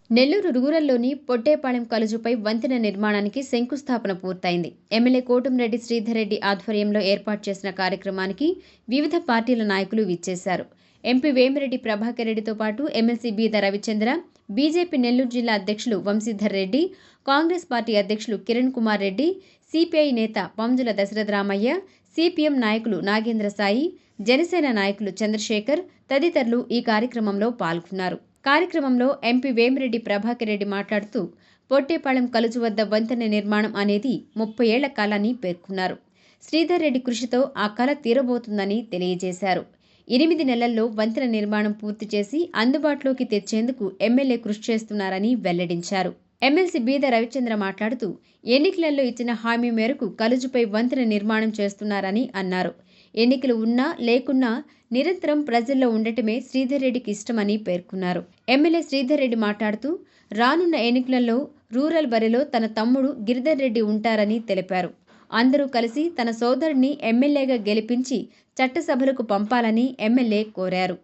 నెల్లూరు రూరల్లోని పొట్టేపాళెం కలుజుపై వంతెన నిర్మాణానికి శంకుస్థాపన పూర్తయింది. ఎమ్మెల్యే కోటంరెడ్డి శ్రీధర్ రెడ్డి ఆధ్వర్యంలో ఏర్పాటు చేసిన కార్యక్రమానికి వివిధ పార్టీల నాయకులు విచ్చేశారు. ఎంపీ వేమిరెడ్డి ప్రభాకర్ రెడ్డితో పాటు ఎమ్మెల్సీ బీద రవిచంద్ర, బీజేపీ నెల్లూరు జిల్లా అధ్యక్షులు వంశీధర్ రెడ్డి, కాంగ్రెస్ పార్టీ అధ్యక్షులు కిరణ్ కుమార్ రెడ్డి, సిపిఐ నేత పంజుల దశరథరామయ్య, సిపిఎం నాయకులు నాగేంద్ర సాయి, జనసేన నాయకులు చంద్రశేఖర్ తదితరులు ఈ కార్యక్రమంలో పాల్గొన్నారు. కార్యక్రమంలో ఎంపీ వేమిరెడ్డి ప్రభాకర్ రెడ్డి మాట్లాడుతూ పొట్టేపాళెం కలుజు వద్ద వంతెన నిర్మాణం అనేది 30 ఏళ్ల కాలాన్ని పేర్కొన్నారు. శ్రీధర్ రెడ్డి కృషితో ఆ కల తీరబోతుందని తెలియజేశారు. 8 నెలల్లో వంతెన నిర్మాణం పూర్తి చేసి అందుబాటులోకి తెచ్చేందుకు ఎమ్మెల్యే కృషి చేస్తున్నారని వెల్లడించారు. ఎమ్మెల్సీ బీద రవిచంద్ర మాట్లాడుతూ ఎన్నికలలో ఇచ్చిన హామీ మేరకు కలుజుపై వంతెన నిర్మాణం చేస్తున్నారని అన్నారు. ఎన్నికలు ఉన్నా లేకున్నా నిరంతరం ప్రజల్లో ఉండటమే శ్రీధర్ రెడ్డికి ఇష్టమని పేర్కొన్నారు. ఎమ్మెల్యే శ్రీధర్ రెడ్డి మాట్లాడుతూ రానున్న ఎన్నికలలో రూరల్ బరిలో తన తమ్ముడు గిరిధర్ రెడ్డి ఉంటారని తెలిపారు. అందరూ కలిసి తన సోదరుడిని ఎమ్మెల్యేగా గెలిపించి చట్టసభలకు పంపాలని ఎమ్మెల్యే కోరారు.